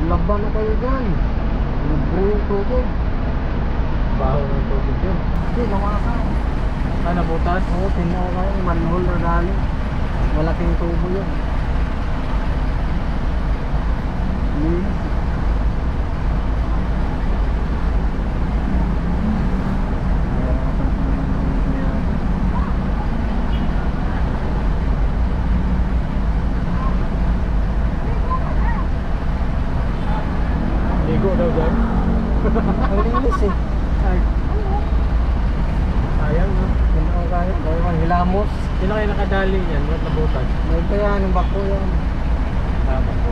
Laban na kayo dyan. Libre yung tubig. Baho ng tubig yun. Hindi, nawakan. Nabutas? Oo, tinawa kayo. Manhole na dali. Malaking tubo yun. Ligo daw dyan. Ang linis eh. Ay, Sayang no? tinawa kayo. Dalawang hilamos. Sino kayo nakadali yan? Ba't nabutas? May kaya ng bako yan. Tama po.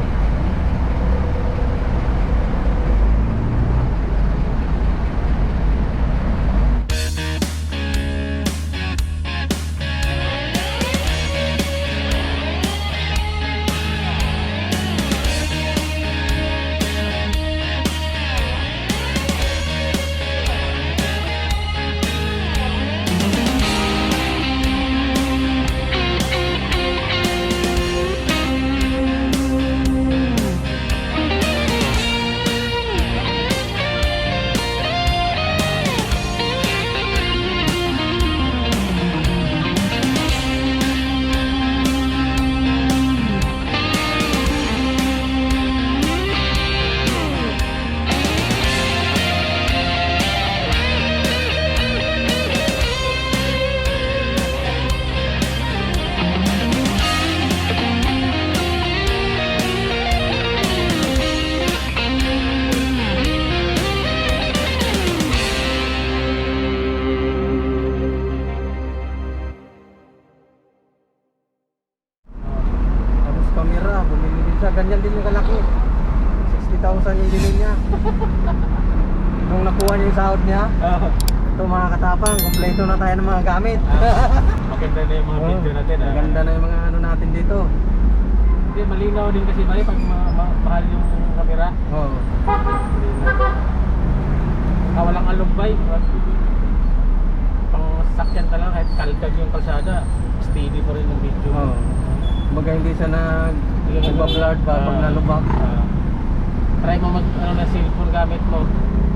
camera, bumili din siya. Ganyan din yung kalaki. 60,000 yung bilhin niya. Nung nakuha niya yung sahod niya, ito mga katapang, kompleto na tayo ng mga gamit. Maganda na yung mga video natin. Maganda na yung mga ano natin dito. Hindi, malinaw din kasi ba pag mahal yung camera. Oo. Walang alumbay. Pang sakyan talaga kahit kalkag yung kalsada. Steady pa rin yung video. Oo. Kumbaga hindi siya nagbablard ba pag nalubak. Try mo mag ano na cellphone gamit mo.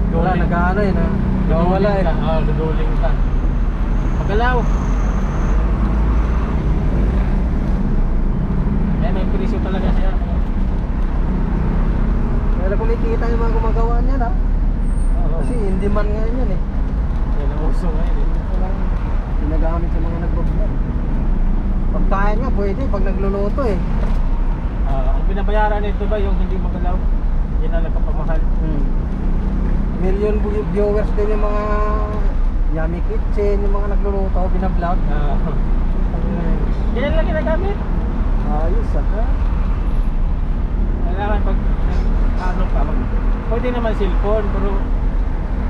Wala, nag-ano eh na. Nawawala eh. Duduling ka. Magalaw. May presyo talaga siya. Kaya kumikita yung mga gumagawa niya na. Kasi hindi man ngayon yan eh. Yan ang uso ngayon eh. Ginagamit sa mga nagbablog. Pagkain nga pwede pag nagluluto eh. Ang binabayaran nito ba yung hindi magalaw? Yan ang nagpapamahal. Million viewers din yung mga Yummy Kitchen, yung mga nagluluto, binablog. Yan lang ginagamit. Ayos ah. Kailangan pag ano pa, pwede naman cellphone pero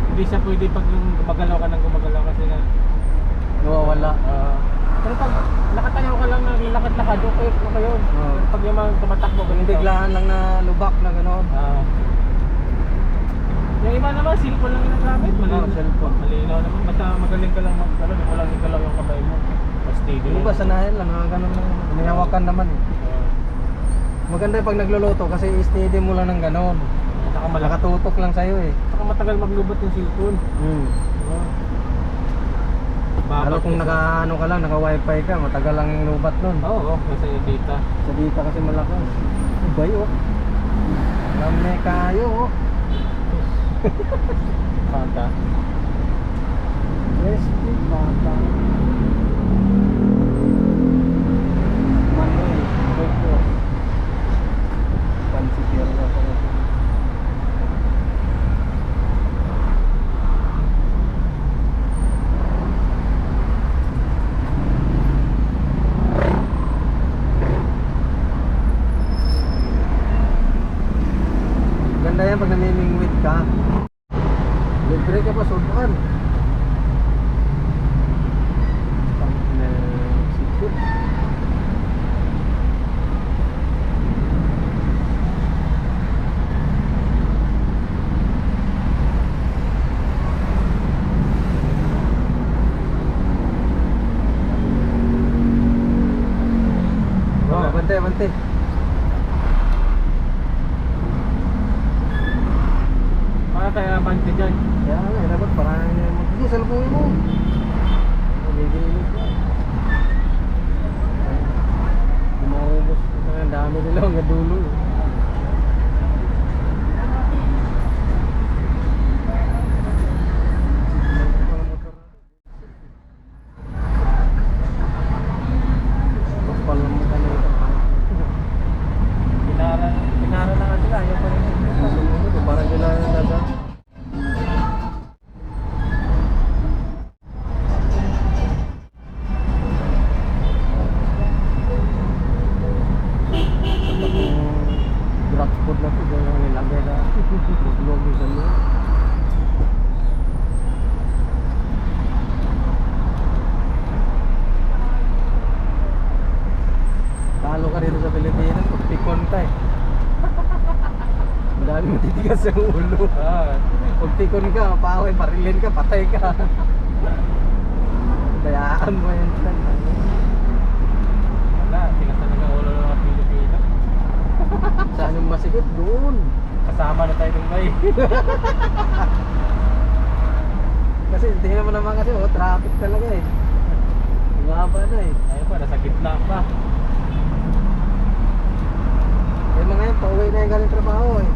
hindi siya pwede pag yung gumagalaw ka ng gumagalaw kasi nga Nawawala. pero pag nakatayo ka lang ng lakad-lakad, okay na kayo. Pag yung mga tumatakbo Yung biglaan lang na lubak na gano'n. Yung iba naman, cellphone lang ginagamit. Cellphone. Malinaw naman. Basta magaling ka lang mag-ano, di mo lang ikalaw yung kamay mo. Steady Yung iba sanayan lang, gano'n lang. May hawakan naman eh. Maganda pag nagluluto kasi steady mo lang ng gano'n. Saka Nakatutok lang sa'yo eh. Saka matagal maglubot yung cellphone. Lalo kung naka-ano ka lang, naka-wifi ka, matagal lang yung lubat nun. Oo, kasi data. Sa data kasi malakas. Ibay oh. Lame kayo oh. Pata. Yes, pata. Manoy, Boko. Pansipir na ako. Ganda yan pag namimingwit ka. Libre ka pa sudan. Sikit. Oh, bante. Para kaya panty dyan. Kaya nga, dapat parang mag-diesel po mo. Magigilid ka. Maubos. Ang dami nila hanggang dulo. Kapal mo ka na ito. Pinara na nga sila. Ayaw pa rin. Sumunod, parang sila nagdadaan. Drop food na ito, gano'n nilagay na buglog sa mga. Talo ka dito sa Pilipinas, pikon ka eh. Ang dami matitigas sa ulo. Pag pikon ka, paway, parilin ka, patay ka. Dayaan mo yan. Wala, tigas talaga ulo ng mga Pilipino. Saan yung masigit? Doon. Kasama na tayo ng bay. Kasi tingnan mo naman kasi, traffic talaga eh. Umaba na eh. Ayun pa, nasa gitna pa. Yung mga yan, pauwi na yung galing trabaho eh.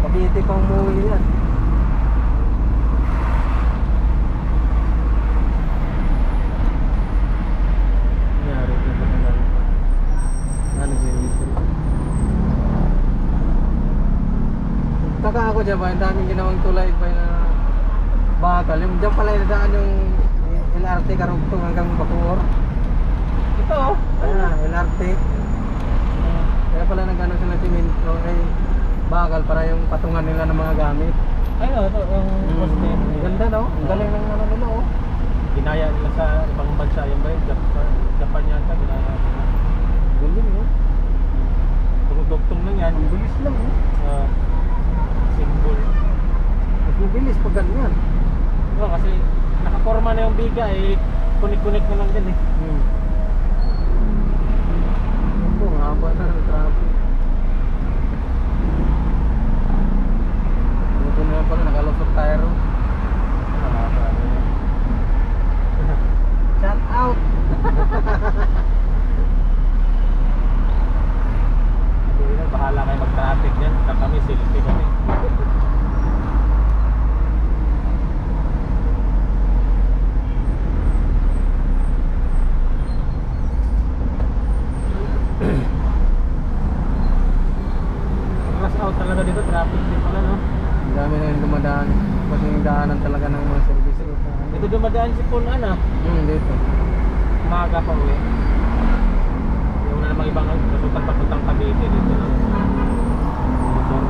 Pabiti pang umuwi yan. Nangyari ka ba na lang? Taka ako dyan ba, ang daming ginawang tulay ba na bakal. Yung dyan pala nadaan yung LRT Karugtong hanggang Bacoor. Ito oh. LRT. pala nag-ano sila simento ay bakal para yung patungan nila ng mga gamit. Ay, ito, yung poste. Ang ganda no? Ang galing ng ano nila oh. Ginaya nila sa ibang bansa yung ba yun? Japan yata, ginaya nila. Galing no? Tugtong lang yan. Ang bilis lang oh. Symbol. Mas mabilis pag ganyan. Kasi nakaporma na yung biga eh. Kunik-kunik na lang din eh. Ito, ang haba na ng traffic. Ito na pala, nakalusot tayo ro. Shout out! Hindi na, bahala kayo mag-traffic yan. Kami, selfie kami. Rush out talaga dito, traffic din pala no. Ang dami na yung dumadaan. Kasi yung daanan talaga ng mga service. Ito dumadaan si Punan ah. Dito. Umaga pa uwi. Yung na namang ibang resultan papuntang Cavite dito na. Motor.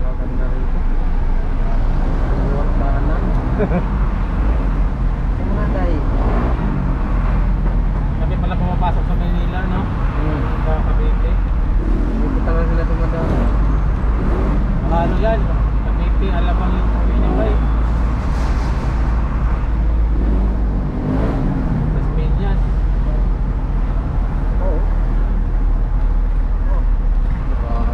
Maganda rito. Luwag daanan. Yung mga day. Kami pala pumapasok sa Manila no. Sa Cavite. Dito talaga sila dumadaan. Ano yan? Cavite, Alabang yung uwi niya ba eh. Las Piñas. Oo. Grabe.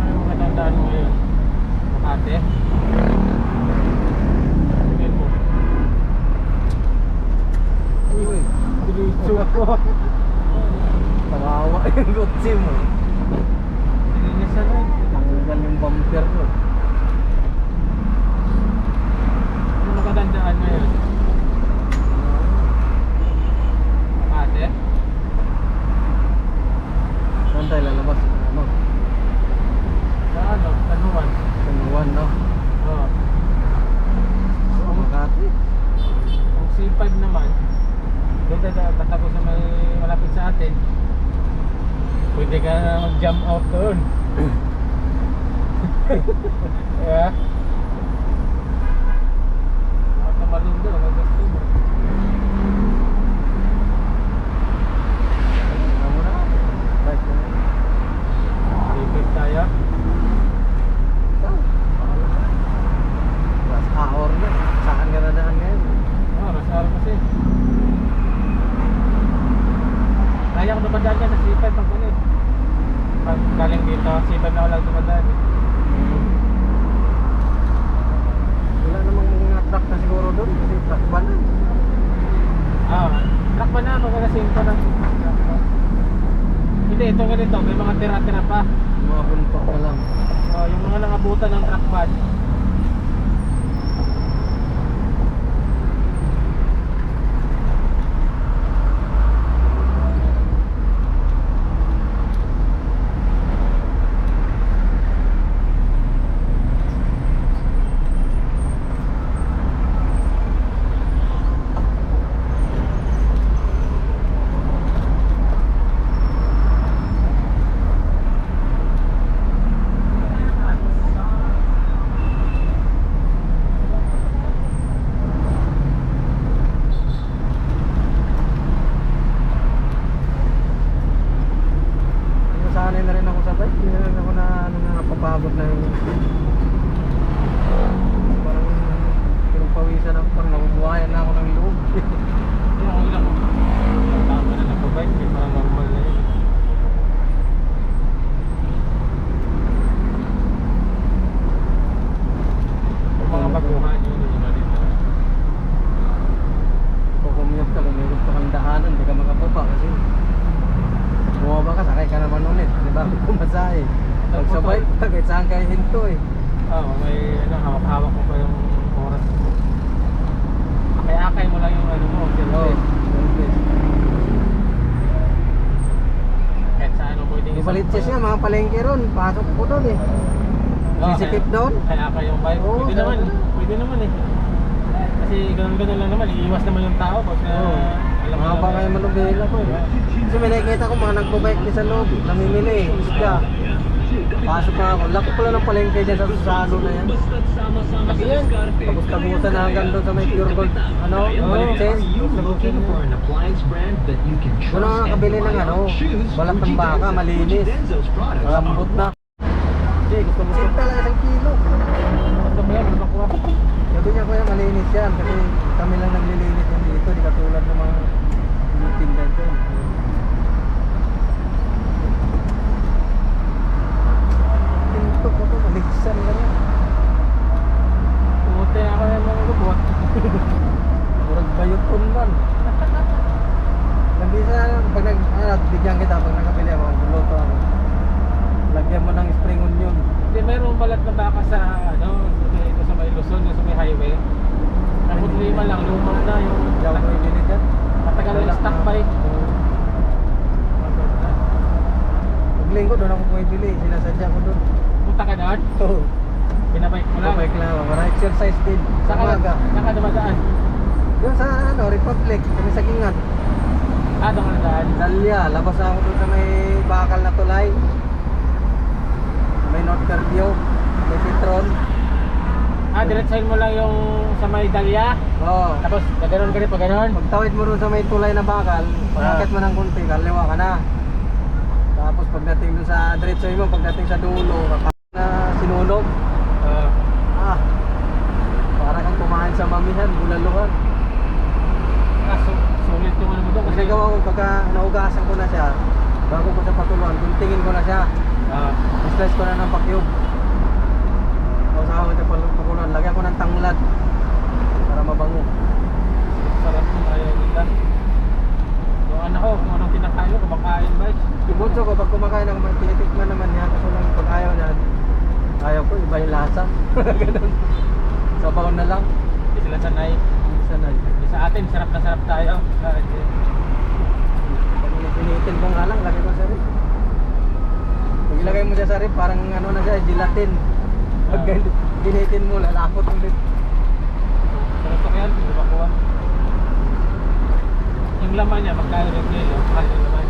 Ano mga tandaan mo ngayon? Makate? Tingin mo. Uy, Diretso ako. tawawa yung kotse mo. Silinis na rin. Tanggal yung bumper mo. Ano mga tandaan ngayon? Makate? Saan tayo lalabas? Ano? Sa ano? Tanuan? Kanuan, no? Oo. Oh, Makati. Ang C5 naman, doon tayo tatapos sa may malapit sa atin. Pwede ka na mag-jump out doon. Yeah. Matamalin doon, mag-gusto mo. Ano mo na? Bike na. Lipid tayo. Saan? Last hour na. Saan ka na daan ngayon? Rush hour kasi. Kaya ko dumadaan yan sa C5 pag ulit. Pag galing dito, C5 na ako lang dumadaan eh. Wala namang mga truck na siguro doon. Kasi truck ba na? Truck ba na? Magkakasin pa na. Hindi, ito ganito. May mga tira-tira pa. Mga buntok na lang. Yung mga nangabutan ng truck van. baguhan yun yung maliit na. Kung kumiyot ka, kung may gusto kang daanan, hindi ka makababa kasi bumaba ka, sakay ka naman ulit. Di ba? Kumasahe. Pag sabay, kahit saan kayo hinto eh. May ano, hawak-hawak mo pa yung oras. Akay-akay mo lang yung ano mo, Oo. service. Service. Kahit sa ano pwedeng Yung Baliches nga, mga palengke ron, pasok ko doon eh. Sisikip doon. Kaya yung bike, Oo, pwede kaya- naman, pwede naman eh. Kasi ganun-ganun lang naman, iiwas naman yung tao pag Oo. alam mo Mahaba kayo manubela ko eh. Kasi may nakikita ko mga nagbabike din sa loob, namimili eh, isda. Pasok na ako, laki pala ng palengke dyan sa Susano na yan. Laki yan. Tapos tagusan na hanggang doon sa may pure gold, ano, Baliches. Looking for an appliance brand that you can trust Doon ako nakabili ng ano, balat ng baka, malinis. Malambot na. Hindi, gusto mo talaga isang kilo. Gusto mo yan, makuha. Sabi niya kuya, malinis yan kasi kami lang naglilinis yan dito, di katulad ng mga tindan doon. Tintok ko to, maligsan lang yan. Pumunta na ako ng mga lubot. Murag bayot man. Nabisa, pag nagbigyan kita, pag nakabili ako, luto ako. Lagyan mo ng spring onion. Hindi, mayroong balat na baka sa ano, dito sa may Luzon, yung sa may highway. Tapos lima lang, luma na yung Hindi ako may bili dyan. matagal na stock by. Paglinggo doon ako bumibili, sinasadya ko doon. Punta ka doon, Oo. binabike mo lang. Bike lang ako, para exercise din. Saan ka Umaga. dumadaan? Doon sa ano, Republic, kami sa Kingat. Doon ka na daan. Dalya, labas na ako doon sa may bakal na tulay. May North Cardio, may Citron. Diretsahin mo lang yung sa may Dahlia. Oo. Tapos, gano'n ganito, gano'n. Pagtawid mo doon sa may tulay na bakal, pagkakit mo ng kunti, kaliwa ka na. Tapos pagdating doon sa diretso mo, pagdating sa dulo, na sinunog. Ah, para kang kumain sa mamihan, bulaluhan. Sulit yung ano mo doon. Kasi gawa ko, pagka naugasan ko na siya, bago ko siya patuluan, tingin ko na siya. Slice ko na ng pakyub. Tapos ako ito pakulan, lagyan ko ng tanglad para mabango. Sarap mo, ayaw nila. Yung anak ko, kung anong kinakain ko, kumakain ba? Yung bunso ko, pag kumakain ako, tinitikman naman niya. Kasi lang pag ayaw niya, ayaw ko, iba yung lasa. Ganun. Sabaw na lang. Hindi sila sanay. Sanay. Sa atin, sarap na sarap tayo. Pag pinitin ko nga lang, lagay ko sa rip. Pag ilagay mo siya sa rip, parang ano na siya, gelatin. Pag ginitin mo, lalapot ulit. Sarap ko yan, hindi ba kuha? Yung laman niya, magkano yung kilo? Mahal yung laman.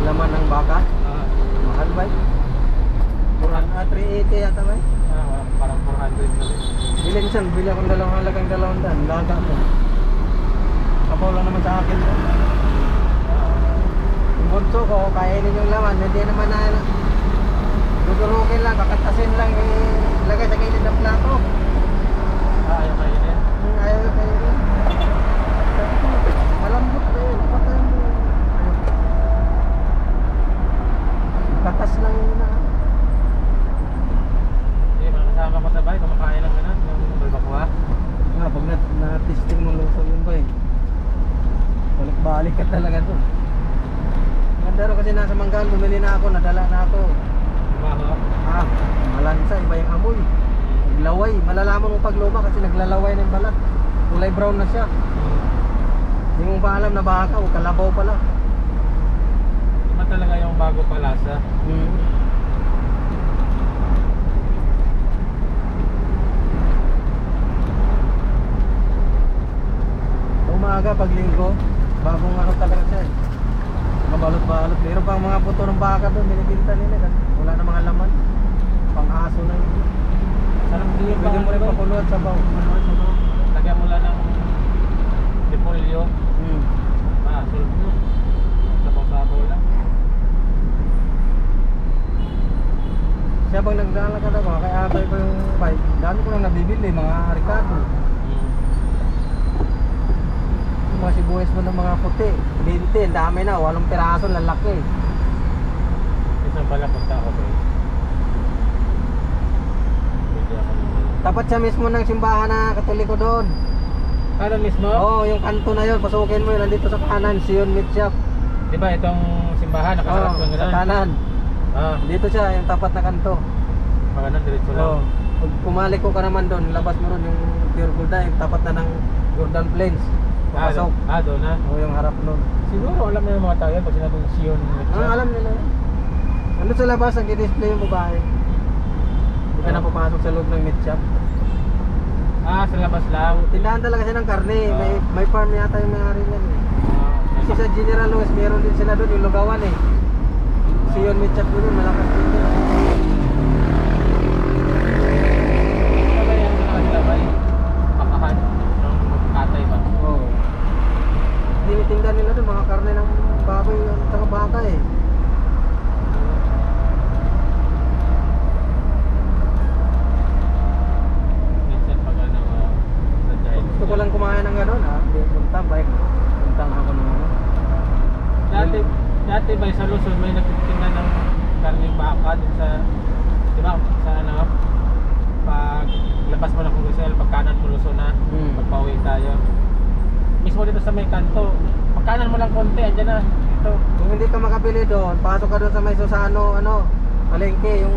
Laman ng baka, mahal ba? 380 yata ba? Parang 400 na rin. Bilhin siya, bili akong halagang 200, laga mo. Kapaw lang naman sa akin. Yung bunso ko, kainin yung laman, hindi naman na dudurukin lang, kakatasin lang, ilagay sa gilid ng plato. Ayaw kayo na yan. Ayaw kainin. Malambot na yun, patay mo. Ayaw. Katas lang yun na. Hindi, mga kasama ko sa bahay, kumakain lang ganun. Yung balbakuha. Nga, pag na-testing mo luto yun ba eh. Balik-balik ka talaga to. Ganda rin kasi nasa Manggaan, bumili na ako, nadala na ako. Maho. Malansa, iba yung amoy. Naglaway, malalaman mo pag luma kasi naglalaway na yung balat. Kulay brown na siya. Hindi mo pa alam na baka o kalabaw pala. Iba talaga yung bago palasa. Umaga pag linggo, bagong ano talaga siya eh. Mabalot-balot. Meron pang mga puto ng baka doon, binibinta nila kasi wala na mga laman. Pang-aso na yun. Sarap din yung Pwede mo rin pakulo at sabaw. Lagyan mo lang ng depolyo. Solve mo. Sabaw-sabaw lang. Siya bang naglalakad ako, kaya abay ko yung bike. Dami ko lang nabibili, mga Ricardo. Yung mga sibuyas mo ng mga puti. 20, ang dami na, 8 piraso, lalaki. Isang pala punta ako ba? Pwede ako naman. Tapat siya mismo ng simbahan na Katoliko doon. Ano mismo? Oo, yung kanto na yun, pasukin mo yun, nandito sa kanan, Sion Meat Shop. Di ba itong simbahan, nakasarap Oo, lang sa ganun? kanan. Ah, Dito siya, yung tapat na kanto. mga nang diretso lang. Oo. Pag kumalik ko ka naman doon, labas mo ron yung Pure Gold na, yung tapat na ng Jordan Plains. Papasok. Doon na. Oo, yung harap nun. Siguro alam na ng mga tao yan pag sinabing Sion. Alam nila yun. Nandun sa labas, nag-display yung babae. Hindi ka na papasok sa loob ng meat shop. Ah, sa labas lang. Tindahan talaga siya ng karne. May farm yata yung may-ari niyan eh. Kasi Ah, sa General Lewis, meron din sila doon yung lugawan eh. Sion Meat Shop doon, malakas din yun. ano ba yan na nakalabay? Pakahan ng katay ba? Oo. Tinitinda nila doon, mga karne ng baboy at saka baka eh. Minsan pag ano, sa giant. Gusto ko lang kumain ng gano'n ha. Puntang bike. Puntang ako ng ano. Dati ba sa Luzon may nagtitinda ng karning baka dun sa, di ba, sa ano, pag labas mo ng Congresal, pag kanan mo Luzon na, pag pauwi tayo. Mismo dito sa may kanto, pag kanan mo lang konti, andyan na, ito. Kung hindi ka makabili doon, pasok ka doon sa may Susano, ano, palengke, yung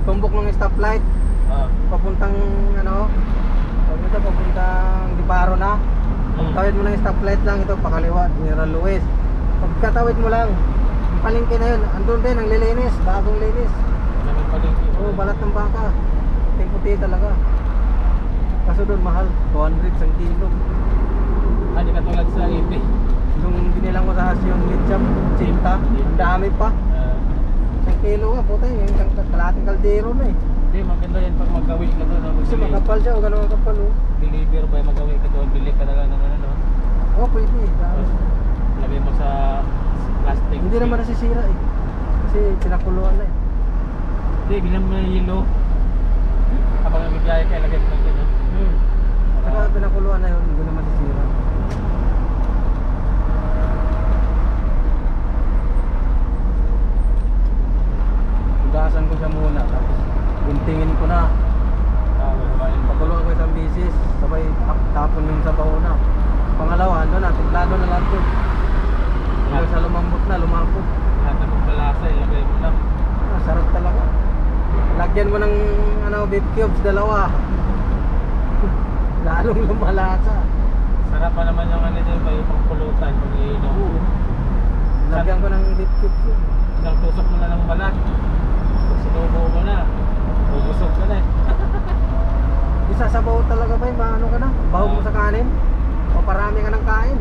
tumbok ng stoplight, Ah, papuntang, ano, sabi ito, papuntang Diparo na. Pagtawid mo ng stoplight lang, ito, pakaliwa, General Lewis. Pagkatawid mo lang, yung palengke na yun, andun din, ang lilinis, bagong linis. namin palengke. Oo, balat ng baka. Puti talaga. Kaso doon mahal, 200 isang kilo. Ah, di katulad sa EP. Nung binilang ko sa Sion Meat Shop, Cinta, ang dami pa. Isang kilo nga, puta yung kalating kaldero na eh. Hindi, maganda yan pag magawin ka doon. Kasi makapal siya, o gano'n makapal oh. Deliver ba yung magawin ka doon, bili ka na lang ng ano, no? Oo, pwede eh. Tapos, lagay mo sa plastic. Hindi naman nasisira eh. Kasi pinakuluan na eh. Hindi, bilang mo yung yelo. Habang nagbibiyahe ka, ilagay mo lang din, no? Saka pinakuluan na yun, hindi naman nasisira. Hugasan ko siya muna, tapos guntingin ko na. Pakuluan ko isang bisis, sabay tapon yung sabaw na. Pangalawa, ando na, timplado na lang yun. Hanggang sa lumambot na, lumapot. Lahat ng magpalasa, ilagay mo lang. Ah, sarap talaga. Lagyan mo ng ano, beef cubes, dalawa. Lalong lumalasa. Sarap pa naman yung ano dyan, yung pangpulutan, pag iinom. Lagyan ko ng beef cubes yun. Isang tusok mo na ng balat. Pag sinubo mo na, bubusog ka na eh. Isasabaw talaga ba yung ano ka na? Bahog mo sa kanin? O parami ka ng kain?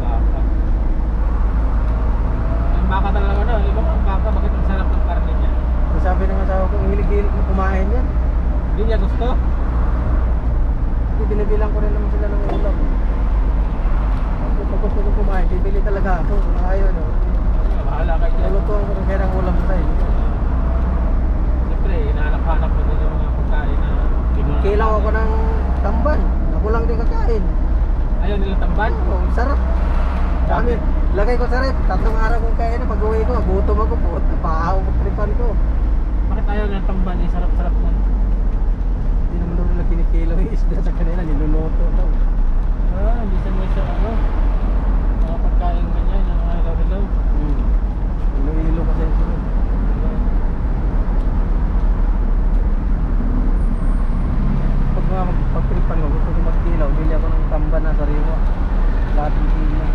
Baka. Ang baka talaga na, iba ang baka, bakit ang sarap ng karne niya? Sabi ng asawa ko, ang hilig-hilig mo kumain yan. Hindi niya gusto? Hindi, binibilang ko rin naman sila ng ulam. Pag gusto ko kumain, bibili talaga ako. Ayaw no. Bahala kayo dyan. Lulutuan ko kaya ng ulam tayo. Siyempre, hinahanap-hanap mo din yung mga pagkain na Kilaw ako ng tamban. Ako lang din kakain. Ayaw nilang tamban? Oo, sarap. Dami. Lagay ko sa rep. 3 araw kong kain na. Pag-uwi ko, gutom ako po. Pahaw ko, tripan ko. Bakit ayaw nilang tamban? Eh, sarap-sarap mo. Hindi naman daw nila kinikilaw yung isda sa kanila. Niluluto daw. Ah, hindi sa mga ano. Mga pagkain ganyan, yung mga ilaw-ilaw. Ilo-ilo kasi sila. Pag-tripan ko, gusto ko magkilaw. Bili ako ng tamban na sariwa. Lahat ng kilo.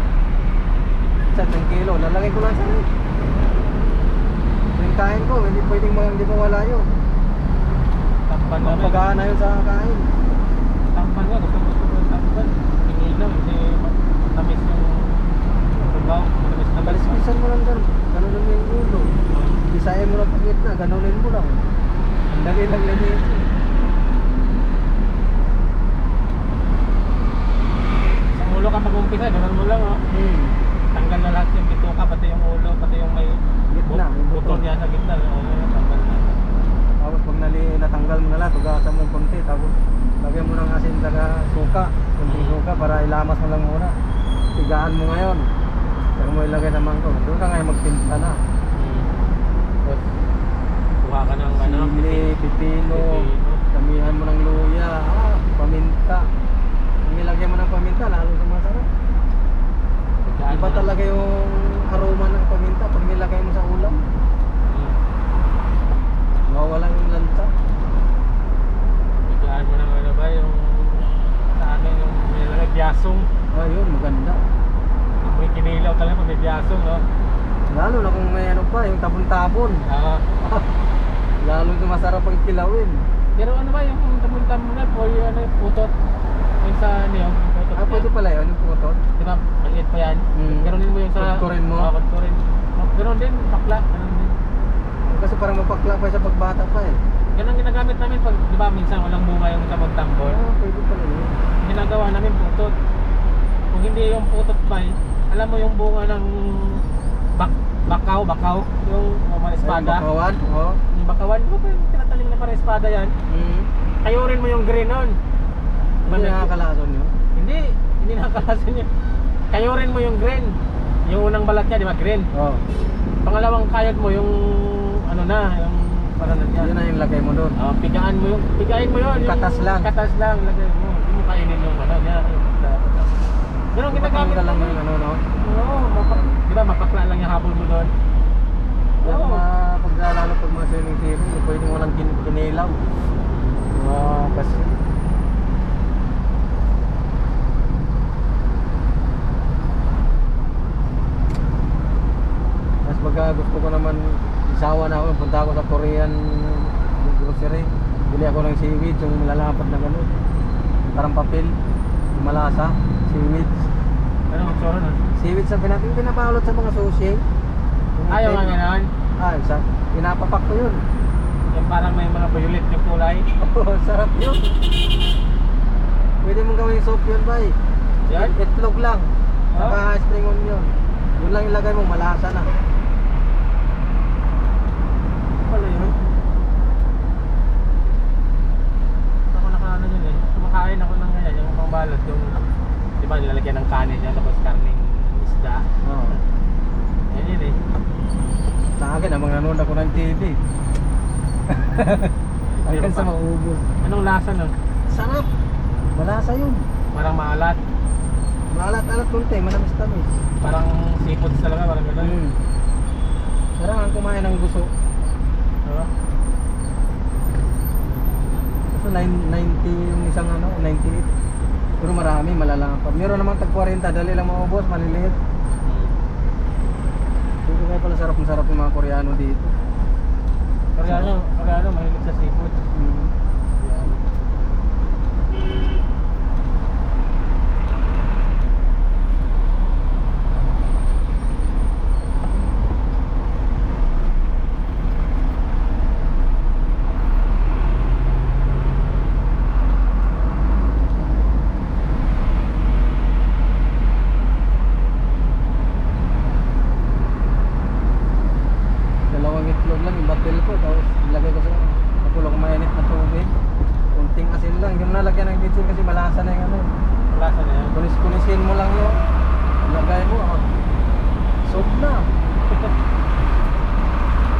Isang kilo, lalagay ko lang sa rep. Yung kain ko, hindi pwedeng hindi mawala yun. Tamban naman. Mapagana yun sa kain. Tamban nga, gusto ko yung tamban. Inilaw, hindi matamis yung sabaw. Matamis na Balispisan mo lang gano'n. Gano'n mo yung ulo. Bisayin mo lang pag gitna, gano'nin mo lang. Ang dali lang linisin. Sa ulo ka mag-umpisa, ganun mo lang, oh. Tanggal na lahat yung bituka, pati yung ulo, pati yung may Gitna, yung buto. buto niya sa gitna. Tanggal na. Tapos pag natanggal mo na lahat, tugasan mo yung konti. Tapos lagyan mo ng asin taga suka. Kunting suka para ilamas mo lang muna. Tigaan mo ngayon. Saka mo ilagay naman ko. Doon ka ngayon magtimpla na. Tapos, Kuha ka ng ano, Sili, pipino, pipino. damihan mo ng luya, paminta. Nilagay mo ng paminta, lalo sumasarap. Pagkaan Iba mo na- talaga yung aroma ng paminta pag nilagay mo sa ulam. Hmm. Mawawalan yung lansa. Biglaan mo ng ano ba yung sa amin yung nilagay biyasong. Ayun, maganda. May kinilaw talaga pag may biyasong, no? Lalo na kung may ano pa, yung tabon-tabon. Lalo yung masarap ang kilawin. Pero ano ba yung tamuntam mo na o yung ano yung putot? Yung sa ano yung putot Pwede pala yun, yung putot. Di ba? Maliit pa yan. Ganon din mo yung sa... Kudkurin mo. Kudkurin. Ganon din, bakla. Ganon din. Kasi parang mapakla pa sa pagbata pa eh. Yan ang ginagamit namin pag, di ba, minsan walang bunga yung tambol. Pwede pala yun. Ginagawa namin putot. Kung hindi yung putot ba, alam mo yung bunga ng bakaw, yung mga espada. Ay, bakawan, oo. Yung bakawan, di ba pa yung tinatanim na para espada yan? Kayurin mo yung green nun. Hindi nakakalason yun. Hindi nakakalasan yun. Kayurin mo yung green. Yung unang balat niya, di ba, green. Oo. Pangalawang kayod mo yung ano na, yung parang Yun nandiyan. na yung lagay mo doon. Pigain mo yun. Yung katas lang. Katas lang, lagay mo. Hindi mo kainin yung ano niya. Ganun ang ginagamit Patanggal lang mo. yung ano, no? Oo, di ba mapakla lang yung habol mo doon. Kaya Oo. paglalalo pag mga swimming series, pwede mo lang kinilaw. Kasi mas baga gusto ko naman isawa na ako, punta ako sa Korean grocery. Bili ako ng seaweed, yung malalapad na gano'n. Parang papel, yung malasa, seaweed. Ano ang tsura nun? Seaweed sa pinabalot sa mga sushi. Yung Ayaw itim. nga gano'n. Isa. Pinapapak ko yun. Yung parang may mga violet yung kulay. Oh, sarap yun. Pwede mong gawing soup yun, bay. Yan? Itlog lang. Ah? Saka spring onion. Yun lang ilagay mo, malasa na. Pala yun. Ako nakaano yun eh. Kumakain ako ng ganyan, yung pangbalot, yung di ba nilalagyan ng kanin yan, tapos karning isda. Oo. Yan yun eh. Sa akin, amang nanood ako ng TV. Hanggang sa maubos. Anong lasa nun? Sarap. Malasa yun. Parang maalat. Maalat-alat kunti, manamis-tamis. Parang seafoods talaga, parang gano'n. Sarang ang kumain ng gusto. Diba? Ito 90 yung isang ano, 98. Pero marami, malalapad. Meron naman tag 40, dali lang maubos, maliliit. Dito kaya pala sarap yung mga Koreano dito. Koreano, mahilig sa seafood. Yan. Dalawang itlog lang, yung batil ko, tapos ilagay ko sa nakulong mainit na tubig. Kunting asin lang, hindi mo nalagyan ng bitsin kasi malasa na yung ano. Lasa na yan. Kunis-kunisin mo lang yun. Ilagay mo, soup na.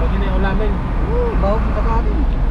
Pwede na yung ulamin. Bahog sa kanin.